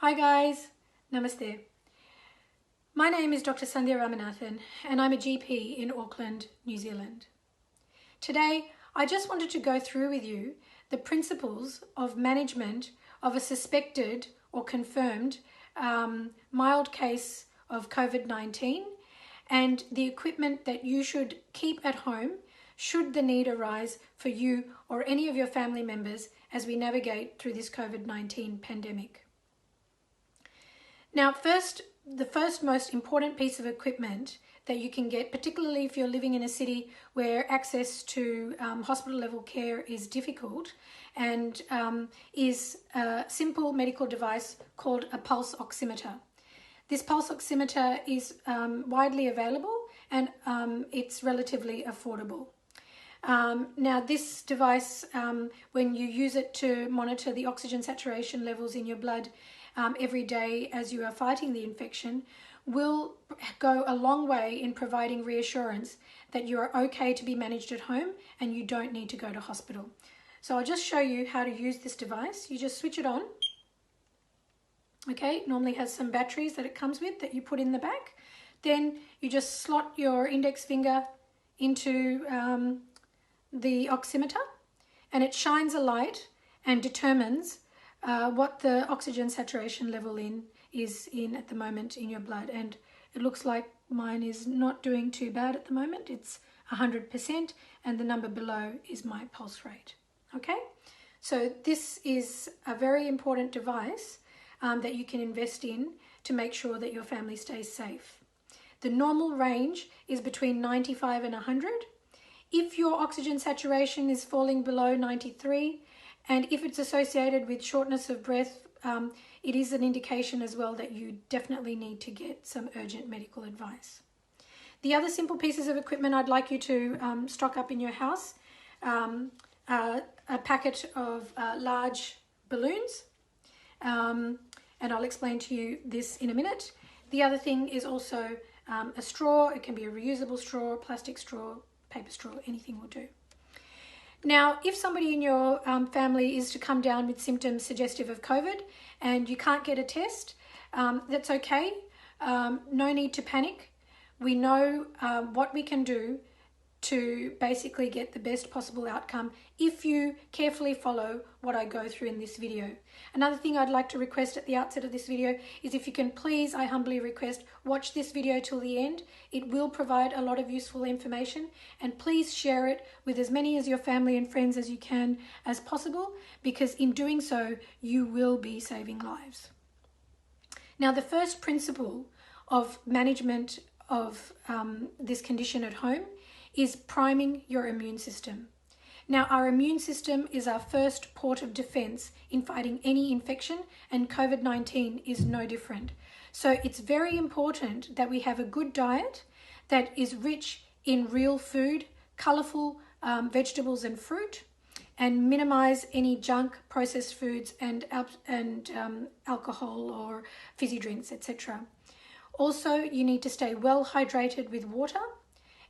Hi guys, Namaste. My name is Dr. Sandhya Ramanathan and I'm a GP in Auckland, New Zealand. Today, I just wanted to go through with you the principles of management of a suspected or confirmed mild case of COVID-19 and the equipment that you should keep at home should the need arise for you or any of your family members as we navigate through this COVID-19 pandemic. Now, the first most important piece of equipment that you can get, particularly if you're living in a city where access to hospital level care is difficult, and is a simple medical device called a pulse oximeter. This pulse oximeter is widely available and it's relatively affordable. Now this device, when you use it to monitor the oxygen saturation levels in your blood every day as you are fighting the infection, will go a long way in providing reassurance that you are okay to be managed at home and you don't need to go to hospital. So I'll just show you how to use this device. You just switch it on. Okay, it normally has some batteries that it comes with that you put in the back. Then you just slot your index finger into the oximeter and it shines a light and determines what the oxygen saturation level is at the moment in your blood. And it looks like mine is not doing too bad at the moment. It's 100% and the number below is my pulse rate. Okay, so this is a very important device that you can invest in to make sure that your family stays safe. The normal range is between 95 and 100. If your oxygen saturation is falling below 93, and if it's associated with shortness of breath, it is an indication as well that you definitely need to get some urgent medical advice. The other simple pieces of equipment I'd like you to stock up in your house, a packet of large balloons, and I'll explain to you this in a minute. The other thing is also a straw. It can be a reusable straw, plastic straw, paper straw, anything will do. Now, if somebody in your family is to come down with symptoms suggestive of COVID and you can't get a test, that's okay. No need to panic. We know what we can do to basically get the best possible outcome if you carefully follow what I go through in this video. Another thing I'd like to request at the outset of this video is if you can please, I humbly request, watch this video till the end. It will provide a lot of useful information, and please share it with as many of your family and friends as you can as possible, because in doing so you will be saving lives. Now, the first principle of management of this condition at home is priming your immune system. Now, our immune system is our first port of defense in fighting any infection, and COVID-19 is no different. So it's very important that we have a good diet that is rich in real food, colorful vegetables and fruit, and minimize any junk, processed foods and alcohol or fizzy drinks, etc. Also, you need to stay well hydrated with water,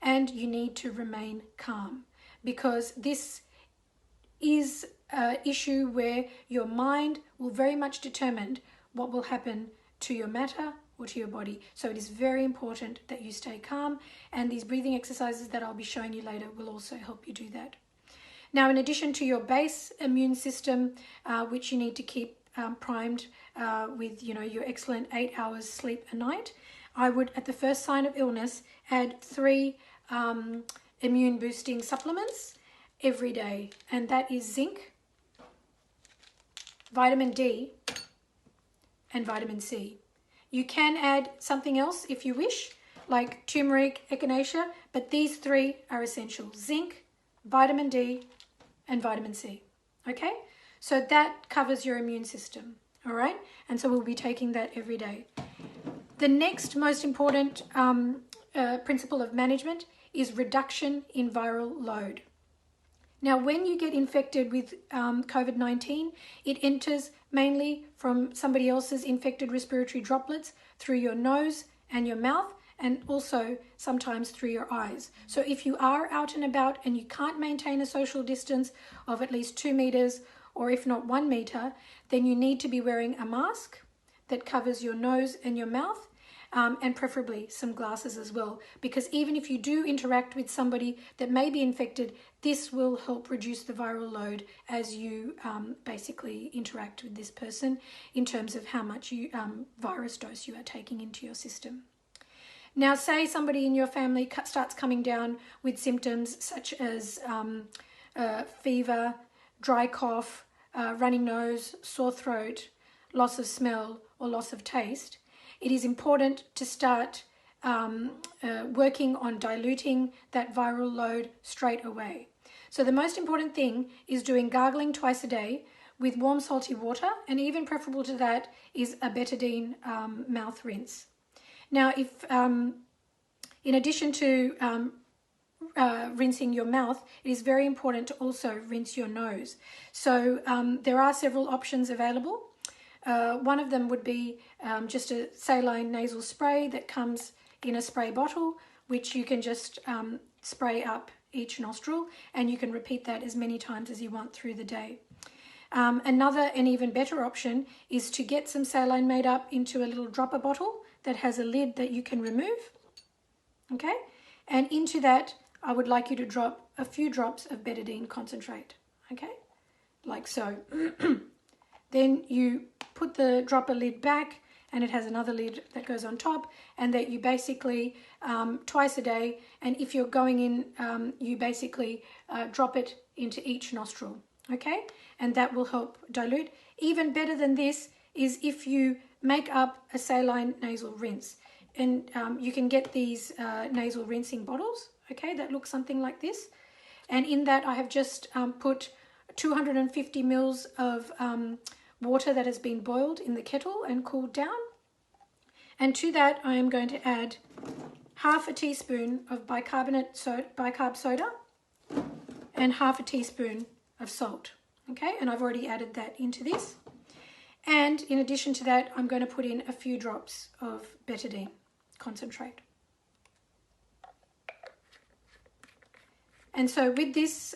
and you need to remain calm, because this is an issue where your mind will very much determine what will happen to your matter or to your body. So it is very important that you stay calm, and these breathing exercises that I'll be showing you later will also help you do that. Now, in addition to your base immune system, which you need to keep primed with your excellent 8 hours sleep a night, I would, at the first sign of illness, add 3 immune boosting supplements every day, and that is zinc, vitamin D, and vitamin C. You can add something else if you wish, like turmeric, echinacea, but these 3 are essential: zinc, vitamin D, and vitamin C. Okay, so that covers your immune system. All right, and so we'll be taking that every day. The next most important principle of management is reduction in viral load. Now, when you get infected with COVID-19, it enters mainly from somebody else's infected respiratory droplets through your nose and your mouth, and also sometimes through your eyes. So if you are out and about and you can't maintain a social distance of at least 2 meters, or if not 1 meter, then you need to be wearing a mask that covers your nose and your mouth, and preferably some glasses as well, because even if you do interact with somebody that may be infected, this will help reduce the viral load as you basically interact with this person in terms of how much virus dose you are taking into your system. Now, say somebody in your family starts coming down with symptoms such as fever, dry cough, running nose, sore throat, loss of smell or loss of taste. It is important to start working on diluting that viral load straight away. So the most important thing is doing gargling twice a day with warm salty water, and even preferable to that is a betadine mouth rinse. Now, if in addition to rinsing your mouth, it is very important to also rinse your nose. So there are several options available. One of them would be just a saline nasal spray that comes in a spray bottle, which you can just spray up each nostril, and you can repeat that as many times as you want through the day. Another and even better option is to get some saline made up into a little dropper bottle that has a lid that you can remove. Okay, and into that I would like you to drop a few drops of betadine concentrate. Okay, like so. Then you put the dropper lid back, and it has another lid that goes on top, and that you basically twice a day, and if you're going in, you basically drop it into each nostril. Okay, and that will help dilute. Even better than this is if you make up a saline nasal rinse, and you can get these nasal rinsing bottles, okay, that look something like this, and in that I have just put 250 mils of water that has been boiled in the kettle and cooled down, and to that I am going to add half a teaspoon of bicarb soda and half a teaspoon of salt. Okay, and I've already added that into this, and in addition to that I'm going to put in a few drops of betadine concentrate. And so with this,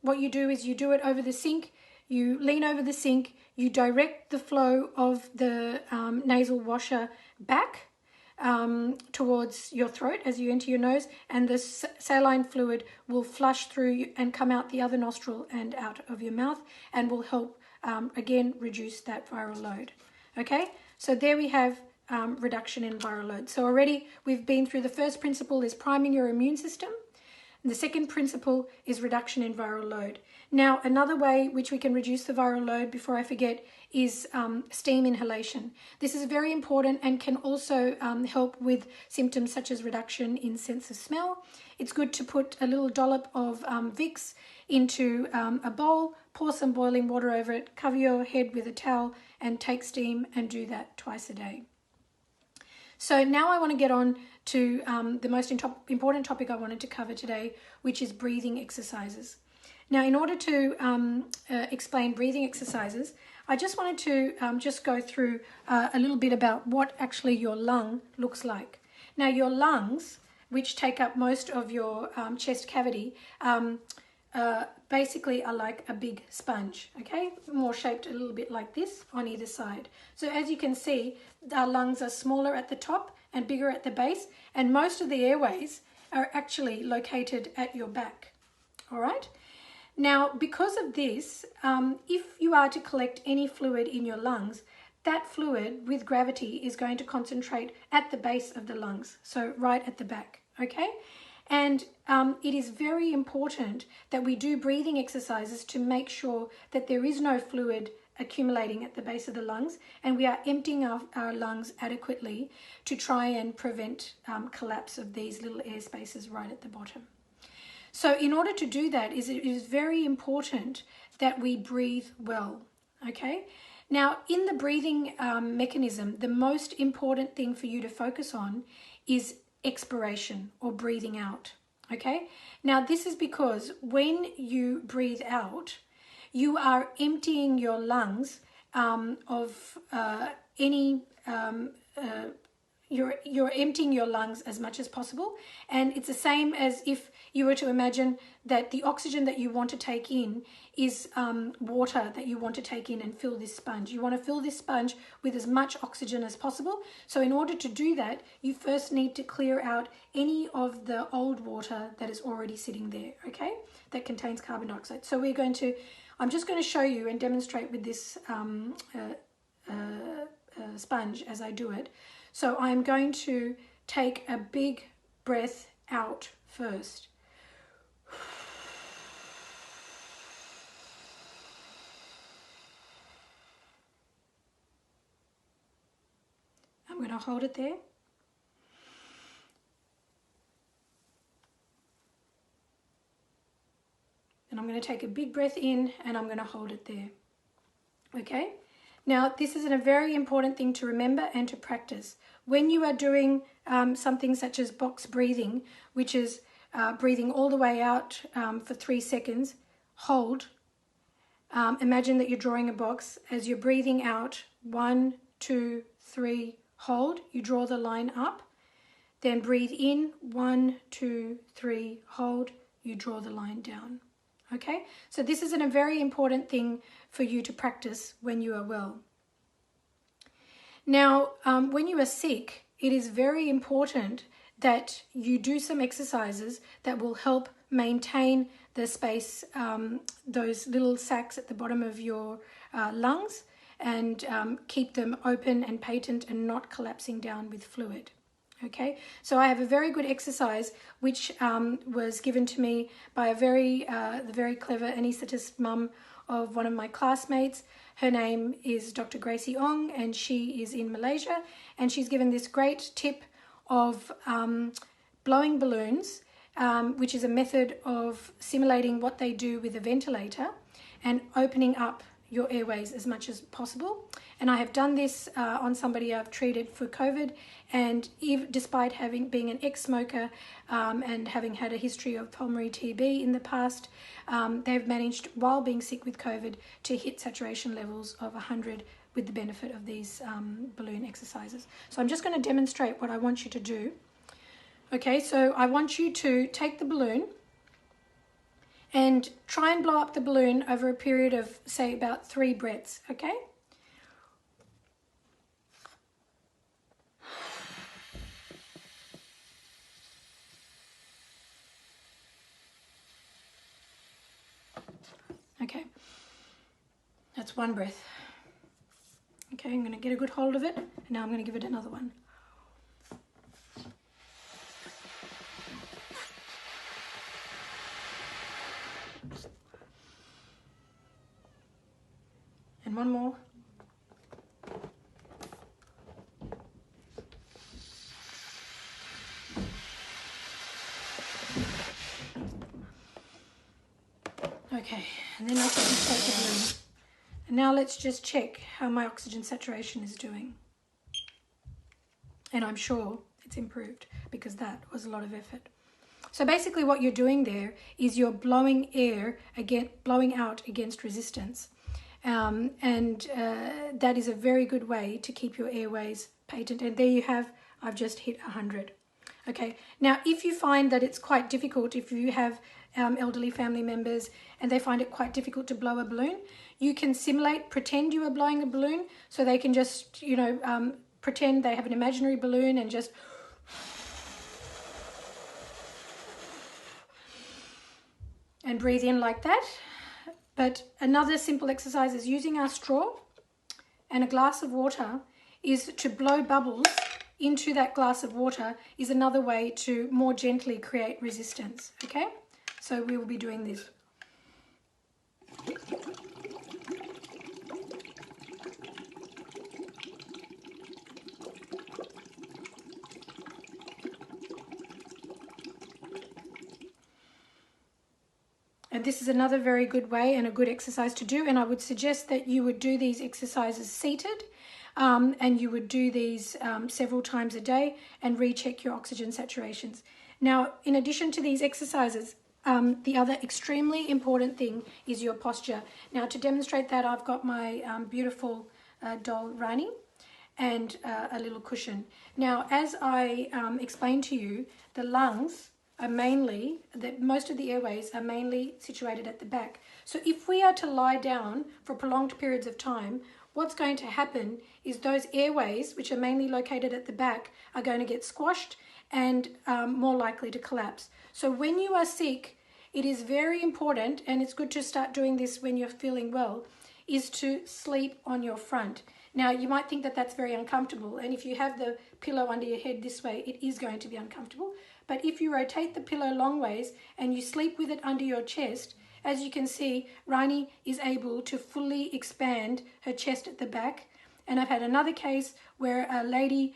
what you do is you do it over the sink. You lean over the sink, you direct the flow of the nasal washer back towards your throat as you enter your nose, and the saline fluid will flush through and come out the other nostril and out of your mouth, and will help again reduce that viral load. Okay, so there we have reduction in viral load. So already we've been through the first principle is priming your immune system. The second principle is reduction in viral load. Now, another way which we can reduce the viral load, before I forget, is steam inhalation. This is very important and can also help with symptoms such as reduction in sense of smell. It's good to put a little dollop of Vicks into a bowl, pour some boiling water over it, cover your head with a towel and take steam, and do that twice a day. So now I want to get on to the most important topic I wanted to cover today, which is breathing exercises. Now, in order to explain breathing exercises, I just wanted to just go through a little bit about what actually your lung looks like. Now, your lungs, which take up most of your chest cavity, basically are like a big sponge, okay? More shaped a little bit like this on either side. So as you can see, our lungs are smaller at the top and bigger at the base, and most of the airways are actually located at your back, all right? Now, because of this, if you are to collect any fluid in your lungs, that fluid with gravity is going to concentrate at the base of the lungs, so right at the back, okay? And it is very important that we do breathing exercises to make sure that there is no fluid accumulating at the base of the lungs, and we are emptying our lungs adequately to try and prevent collapse of these little air spaces right at the bottom. So in order to do that, it is very important that we breathe well, okay? Now, in the breathing mechanism, the most important thing for you to focus on is expiration, or breathing out, okay? Now, this is because when you breathe out, you are emptying your lungs of any you're emptying your lungs as much as possible. And it's the same as if you were to imagine that the oxygen that you want to take in is water that you want to take in and fill this sponge. You want to fill this sponge with as much oxygen as possible. So in order to do that, you first need to clear out any of the old water that is already sitting there, okay, that contains carbon dioxide. So I'm just going to show you and demonstrate with this sponge as I do it. So I'm going to take a big breath out first. I'm going to hold it there. And I'm going to take a big breath in and I'm going to hold it there. Okay? Now, this is a very important thing to remember and to practice. When you are doing something such as box breathing, which is breathing all the way out for 3 seconds, hold. Imagine that you're drawing a box. As you're breathing out, 1, 2, 3, hold. You draw the line up. Then breathe in, 1, 2, 3, hold. You draw the line down. Okay, so this is a very important thing for you to practice when you are well. Now, when you are sick, it is very important that you do some exercises that will help maintain the space, those little sacs at the bottom of your lungs, and keep them open and patent and not collapsing down with fluid. Okay, so I have a very good exercise which was given to me by the very clever anaesthetist mum of one of my classmates. Her name is Dr. Gracie Ong, and she is in Malaysia, and she's given this great tip of blowing balloons, which is a method of simulating what they do with a ventilator and opening up your airways as much as possible. And I have done this on somebody I've treated for COVID, and despite being an ex-smoker and having had a history of pulmonary TB in the past, they've managed, while being sick with COVID, to hit saturation levels of 100 with the benefit of these balloon exercises. So I'm just going to demonstrate what I want you to do. Okay, so I want you to take the balloon and try and blow up the balloon over a period of, say, about 3 breaths, okay? Okay, that's 1 breath. Okay, I'm going to get a good hold of it, and now I'm going to give it another one. And 1 more. Okay, and then I can just take the balloon. And now let's just check how my oxygen saturation is doing. And I'm sure it's improved, because that was a lot of effort. So basically what you're doing there is you're blowing blowing out against resistance. That is a very good way to keep your airways patent. And there you have, I've just hit 100. Okay, now if you find that it's quite difficult, if you have elderly family members and they find it quite difficult to blow a balloon, you can pretend you are blowing a balloon, so they can just, pretend they have an imaginary balloon and just and breathe in like that. But another simple exercise is using our straw and a glass of water is to blow bubbles into that glass of water, is another way to more gently create resistance, okay? So we will be doing this. And this is another very good way and a good exercise to do. And I would suggest that you would do these exercises seated, and you would do these several times a day and recheck your oxygen saturations. Now, in addition to these exercises, the other extremely important thing is your posture. Now, to demonstrate that, I've got my beautiful doll Rani, and a little cushion. Now, as I explained to you, the lungs are mainly, most of the airways are mainly situated at the back. So if we are to lie down for prolonged periods of time, what's going to happen is those airways, which are mainly located at the back, are going to get squashed and more likely to collapse. So when you are sick, it is very important, and it's good to start doing this when you're feeling well, is to sleep on your front. Now, you might think that that's very uncomfortable, and if you have the pillow under your head this way, it is going to be uncomfortable. But if you rotate the pillow long ways and you sleep with it under your chest, as you can see, Raini is able to fully expand her chest at the back. And I've had another case where a lady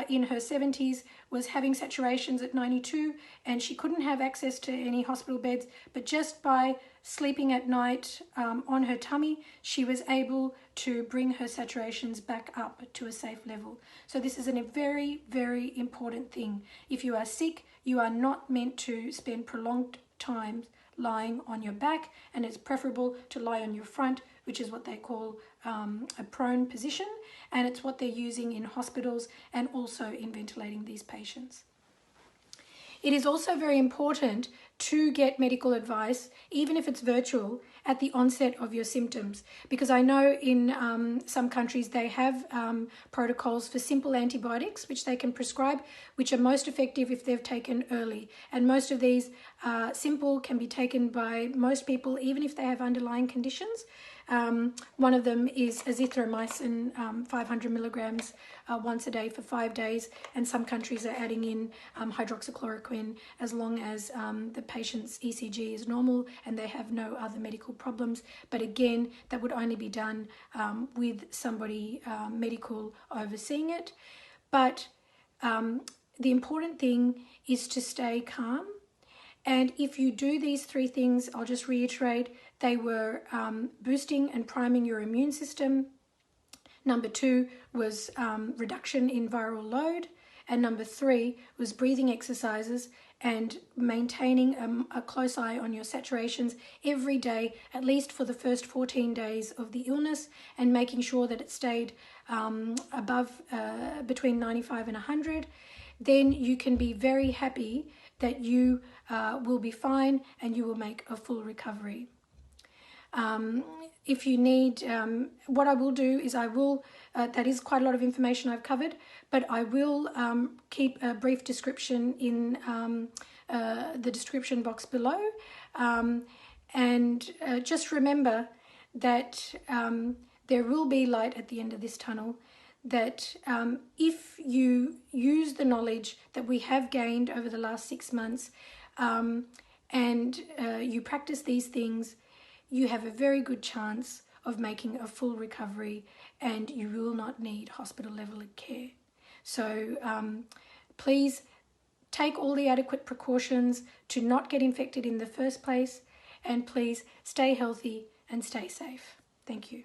in her 70s was having saturations at 92, and she couldn't have access to any hospital beds, but just by sleeping at night on her tummy, she was able to bring her saturations back up to a safe level. So this is a very, very important thing. If you are sick, you are not meant to spend prolonged time lying on your back, and it's preferable to lie on your front, which is what they call a prone position, and it's what they're using in hospitals and also in ventilating these patients. It is also very important to get medical advice, even if it's virtual, at the onset of your symptoms, because I know in some countries they have protocols for simple antibiotics which they can prescribe, which are most effective if they're taken early. And most of these simple can be taken by most people, even if they have underlying conditions. One of them is azithromycin, 500 milligrams once a day for 5 days, and some countries are adding in hydroxychloroquine as long as the patient's ECG is normal and they have no other medical problems. But again, that would only be done with somebody medical overseeing it. But the important thing is to stay calm. And if you do these three things, I'll just reiterate, they were boosting and priming your immune system. Number 2 was reduction in viral load. And number 3 was breathing exercises and maintaining a close eye on your saturations every day, at least for the first 14 days of the illness, and making sure that it stayed above between 95 and 100. Then you can be very happy that you will be fine and you will make a full recovery. If you need, what I will do is I will, that is quite a lot of information I've covered, but I will keep a brief description in the description box below. And just remember that there will be light at the end of this tunnel, that if you use the knowledge that we have gained over the last 6 months and you practice these things, you have a very good chance of making a full recovery and you will not need hospital level care. So please take all the adequate precautions to not get infected in the first place, and please stay healthy and stay safe. Thank you.